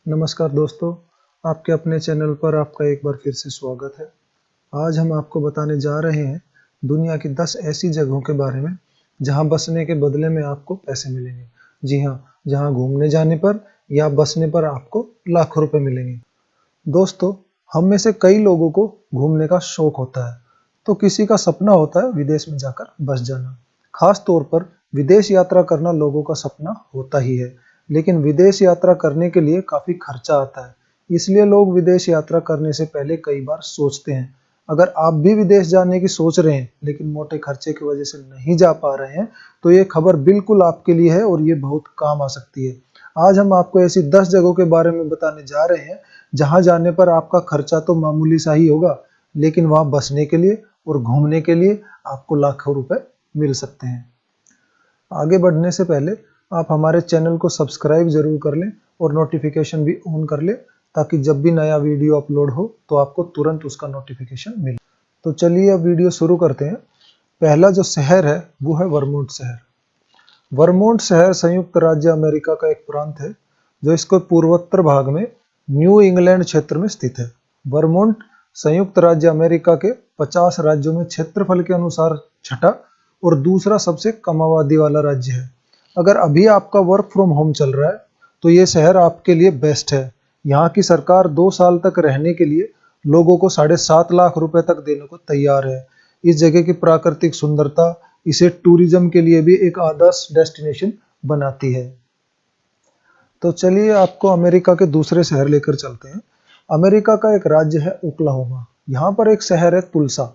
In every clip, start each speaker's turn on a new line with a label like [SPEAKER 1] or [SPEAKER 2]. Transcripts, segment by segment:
[SPEAKER 1] नमस्कार दोस्तों, आपके अपने चैनल पर आपका एक बार फिर से स्वागत है। आज हम आपको बताने जा रहे हैं दुनिया की 10 ऐसी जगहों के बारे में जहां बसने के बदले में आपको पैसे मिलेंगे। जी हाँ, जहां घूमने जाने पर या बसने पर आपको लाखों रुपए मिलेंगे। दोस्तों, हम में से कई लोगों को घूमने का शौक होता है, तो किसी का सपना होता है विदेश में जाकर बस जाना। खास तौर पर विदेश यात्रा करना लोगों का सपना होता ही है, लेकिन विदेश यात्रा करने के लिए काफी खर्चा आता है। इसलिए लोग विदेश यात्रा करने से पहले कई बार सोचते हैं। अगर आप भी विदेश जाने की सोच रहे हैं, लेकिन मोटे खर्चे की वजह से नहीं जा पा रहे हैं, तो ये खबर बिल्कुल आपके लिए है और ये बहुत काम आ सकती है। आज हम आपको ऐसी 10 जगहों के बारे में बताने जा रहे हैं जहां जाने पर आपका खर्चा तो मामूली सा ही होगा, लेकिन वहां बसने के लिए और घूमने के लिए आपको लाखों रुपए मिल सकते हैं। आगे बढ़ने से पहले आप हमारे चैनल को सब्सक्राइब जरूर कर लें और नोटिफिकेशन भी ऑन कर लें, ताकि जब भी नया वीडियो अपलोड हो तो आपको तुरंत उसका नोटिफिकेशन मिले। तो चलिए अब वीडियो शुरू करते हैं। पहला जो शहर है वो है वर्मोंट शहर। वर्मोंट शहर संयुक्त राज्य अमेरिका का एक प्रांत है जो इसके पूर्वोत्तर भाग में न्यू इंग्लैंड क्षेत्र में स्थित है। वर्मोंट संयुक्त राज्य अमेरिका के 50 राज्यों में क्षेत्रफल के अनुसार छठा और दूसरा सबसे कम आबादी वाला राज्य है। अगर अभी आपका वर्क फ्रॉम होम चल रहा है तो ये शहर आपके लिए बेस्ट है। यहाँ की सरकार 2 साल तक रहने के लिए लोगों को 7.5 लाख रुपए तक देने को तैयार है। इस जगह की प्राकृतिक सुंदरता इसे टूरिज्म के लिए भी एक आदर्श डेस्टिनेशन बनाती है। तो चलिए आपको अमेरिका के दूसरे शहर लेकर चलते हैं। अमेरिका का एक राज्य है ओक्लाहोमा। यहाँ पर एक शहर है तुल्सा।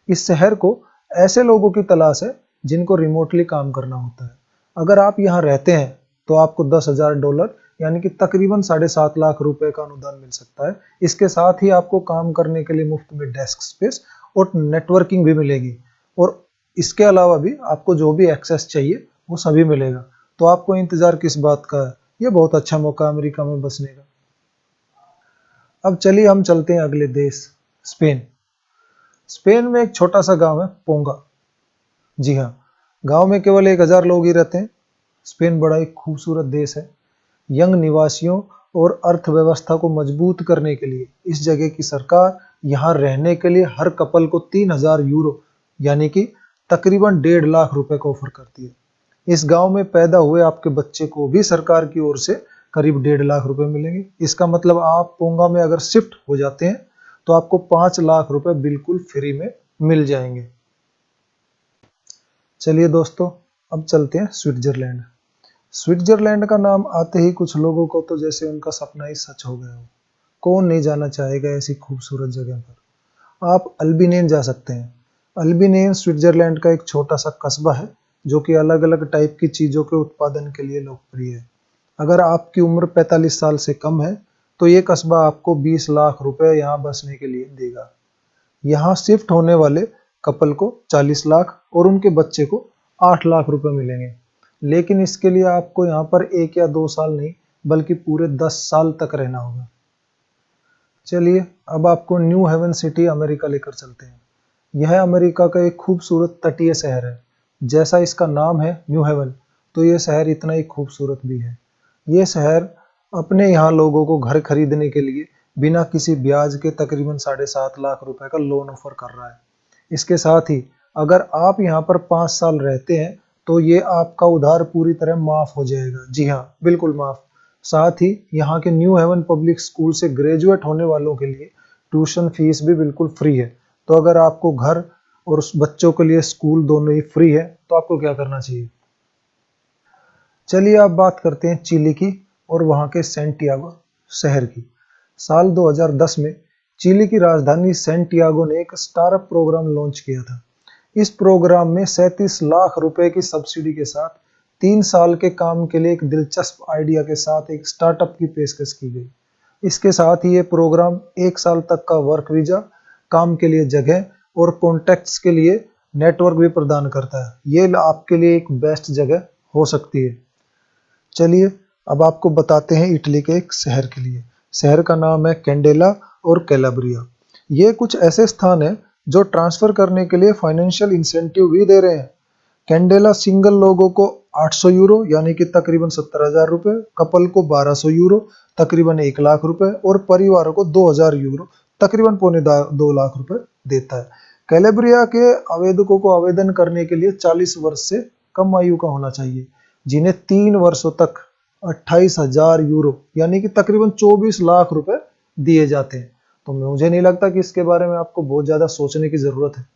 [SPEAKER 1] इस शहर को ऐसे लोगों की तलाश है जिनको रिमोटली काम करना होता है। अगर आप यहाँ रहते हैं तो आपको $10,000 यानी कि तकरीबन 7.5 लाख रुपए का अनुदान मिल सकता है। इसके साथ ही आपको काम करने के लिए मुफ्त में डेस्क स्पेस और नेटवर्किंग भी मिलेगी, और इसके अलावा भी आपको जो भी एक्सेस चाहिए वो सभी मिलेगा। तो आपको इंतजार किस बात का है? ये बहुत अच्छा मौका अमेरिका में बसने का। अब चलिए हम चलते हैं अगले देश, स्पेन। स्पेन में एक छोटा सा गांव है पोंगा। जी हाँ, गांव में केवल 1,000 लोग ही रहते हैं। स्पेन बड़ा ही खूबसूरत देश है। यंग निवासियों और अर्थव्यवस्था को मजबूत करने के लिए इस जगह की सरकार यहाँ रहने के लिए हर कपल को 3,000 यूरो यानी कि तकरीबन 1.5 लाख रुपए का ऑफर करती है। इस गांव में पैदा हुए आपके बच्चे को भी सरकार की ओर से करीब 1.5 लाख रुपए मिलेंगे। इसका मतलब आप पोंगा में अगर शिफ्ट हो जाते हैं तो आपको 5 लाख रुपए बिल्कुल फ्री में मिल जाएंगे। चलिए दोस्तों, अब चलते हैं स्विट्जरलैंड। स्विट्जरलैंड का नाम आते ही कुछ लोगों को तो जैसे उनका सपना ही सच हो गया हो। कौन नहीं जाना चाहेगा ऐसी खूबसूरत जगह पर। आप अल्बिनेन जा सकते हैं। अल्बिनेन स्विट्जरलैंड का एक छोटा सा कस्बा है जो कि अलग अलग टाइप की चीजों के उत्पादन के लिए लोकप्रिय है। अगर आपकी उम्र 45 साल से कम है तो ये कस्बा आपको 20 लाख रुपए यहाँ बसने के लिए देगा। यहाँ शिफ्ट होने वाले कपल को 40 लाख और उनके बच्चे को 8 लाख रुपए मिलेंगे, लेकिन इसके लिए आपको यहाँ पर 1 या 2 साल नहीं बल्कि पूरे 10 साल तक रहना होगा। चलिए अब आपको न्यू हेवन सिटी अमेरिका लेकर चलते हैं। यह अमेरिका का एक खूबसूरत तटीय शहर है। जैसा इसका नाम है न्यू हेवन, तो यह शहर इतना ही खूबसूरत भी है। ये शहर अपने यहाँ लोगों को घर खरीदने के लिए बिना किसी ब्याज के तकरीबन 7.5 लाख रुपए का लोन ऑफर कर रहा है। इसके साथ ही अगर आप यहाँ पर 5 साल रहते हैं तो ये आपका उधार पूरी तरह माफ हो जाएगा। जी हाँ, बिल्कुल माफ। साथ ही यहाँ के न्यू हेवन पब्लिक स्कूल से ग्रेजुएट होने वालों के लिए ट्यूशन फीस भी बिल्कुल फ्री है। तो अगर आपको घर और उस बच्चों के लिए स्कूल दोनों ही फ्री है तो आपको क्या करना चाहिए। चलिए अब बात करते हैं चिली की और वहाँ के सैंटियागो शहर की। साल 2010 में चिली की राजधानी सैंटियागो ने एक स्टार्टअप प्रोग्राम लॉन्च किया था। इस प्रोग्राम में 37 लाख रुपए की सब्सिडी के साथ 3 साल के काम के लिए एक दिलचस्प आइडिया के साथ एक स्टार्टअप की पेशकश की गई। इसके साथ ही ये प्रोग्राम 1 साल तक का वर्क वीजा, काम के लिए जगह और कॉन्टैक्ट्स के लिए नेटवर्क भी प्रदान करता है। ये आपके लिए एक बेस्ट जगह हो सकती है। चलिए अब आपको बताते हैं इटली के एक शहर के लिए। शहर का नाम है कैंडेला और कैलाब्रिया। ये कुछ ऐसे स्थान हैं जो ट्रांसफर करने के लिए फाइनेंशियल इंसेंटिव भी दे रहे हैं। कैंडेला सिंगल लोगों को 800 यूरो यानी कि तकरीबन 70,000 रुपये, कपल को 1200 यूरो तकरीबन 1 लाख रुपए और परिवारों को 2000 यूरो तकरीबन पौने 2 लाख रुपए देता है। कैलेब्रिया के आवेदकों को आवेदन करने के लिए 40 वर्ष से कम आयु का होना चाहिए, जिन्हें 3 वर्षों तक 28,000 यूरो यानी कि तकरीबन 24 लाख रुपए दिए जाते हैं। तो मुझे नहीं लगता कि इसके बारे में आपको बहुत ज़्यादा सोचने की ज़रूरत है।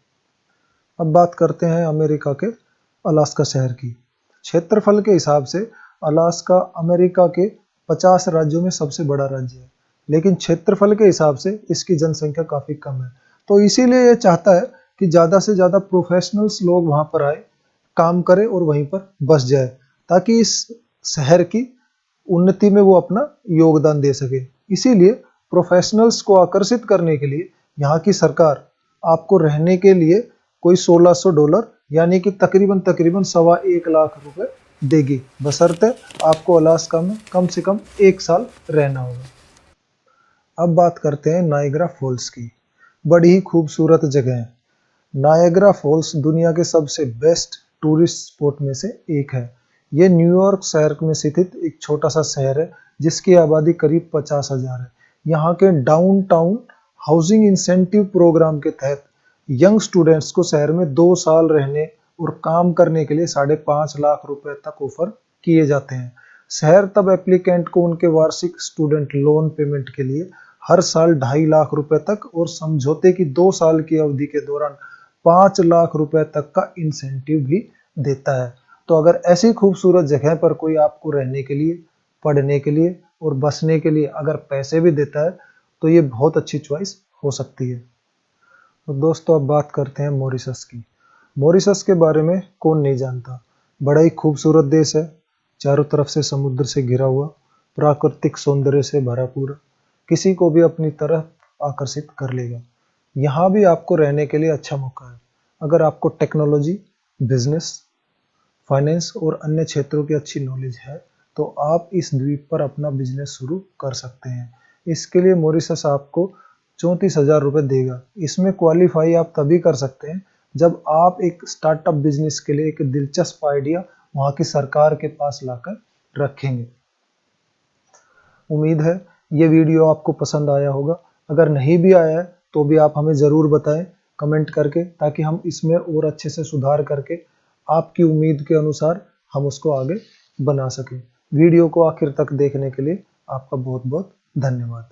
[SPEAKER 1] अब बात करते हैं अमेरिका के अलास्का शहर की। क्षेत्रफल के हिसाब से अलास्का अमेरिका के 50 राज्यों में सबसे बड़ा राज्य है, लेकिन क्षेत्रफल के हिसाब से इसकी जनसंख्या काफ़ी कम है। तो इसीलिए ये चाहता है कि ज़्यादा से ज़्यादा प्रोफेशनल्स लोग वहाँ पर आए, काम करें और वहीं पर बस जाए, ताकि इस शहर की उन्नति में वो अपना योगदान दे सके। इसीलिए प्रोफेशनल्स को आकर्षित करने के लिए यहाँ की सरकार आपको रहने के लिए कोई $1600 यानी कि तकरीबन 1.25 लाख रुपए देगी, बशर्ते आपको अलास्का में कम से कम 1 साल रहना होगा। अब बात करते हैं नायग्रा फॉल्स की। बड़ी ही खूबसूरत जगह है। नायग्रा फॉल्स दुनिया के सबसे बेस्ट टूरिस्ट स्पॉट में से एक है। ये न्यूयॉर्क शहर में स्थित एक छोटा सा शहर है जिसकी आबादी करीब 50,000 है। यहाँ के डाउनटाउन हाउसिंग इंसेंटिव प्रोग्राम के तहत यंग स्टूडेंट्स को शहर में 2 साल रहने और काम करने के लिए 5.5 लाख रुपए तक ऑफर किए जाते हैं। शहर तब एप्लीकेंट को उनके वार्षिक स्टूडेंट लोन पेमेंट के लिए हर साल 2.5 लाख रुपए तक और समझौते की 2 साल की अवधि के दौरान 5 लाख रुपए तक का इंसेंटिव भी देता है। तो अगर ऐसी खूबसूरत जगह पर कोई आपको रहने के लिए, पढ़ने के लिए और बसने के लिए अगर पैसे भी देता है तो ये बहुत अच्छी चॉइस हो सकती है। तो दोस्तों अब बात करते हैं मॉरिशस की। मॉरिशस के बारे में कौन नहीं जानता। बड़ा ही खूबसूरत देश है, चारों तरफ से समुद्र से घिरा हुआ, प्राकृतिक सौंदर्य से भरा पूरा, किसी को भी अपनी तरफ आकर्षित कर लेगा। यहाँ भी आपको रहने के लिए अच्छा मौका है। अगर आपको टेक्नोलॉजी, बिजनेस, फाइनेंस और अन्य क्षेत्रों की अच्छी नॉलेज है तो आप इस द्वीप पर अपना बिजनेस शुरू कर सकते हैं। इसके लिए मॉरिशस आपको 34,000 रुपये देगा। इसमें क्वालिफाई आप तभी कर सकते हैं जब आप एक स्टार्टअप बिजनेस के लिए एक दिलचस्प आइडिया वहाँ की सरकार के पास लाकर रखेंगे। उम्मीद है ये वीडियो आपको पसंद आया होगा। अगर नहीं भी आया है तो भी आप हमें ज़रूर बताएं कमेंट करके, ताकि हम इसमें और अच्छे से सुधार करके आपकी उम्मीद के अनुसार हम उसको आगे बना सकें। वीडियो को आखिर तक देखने के लिए आपका बहुत बहुत धन्यवाद।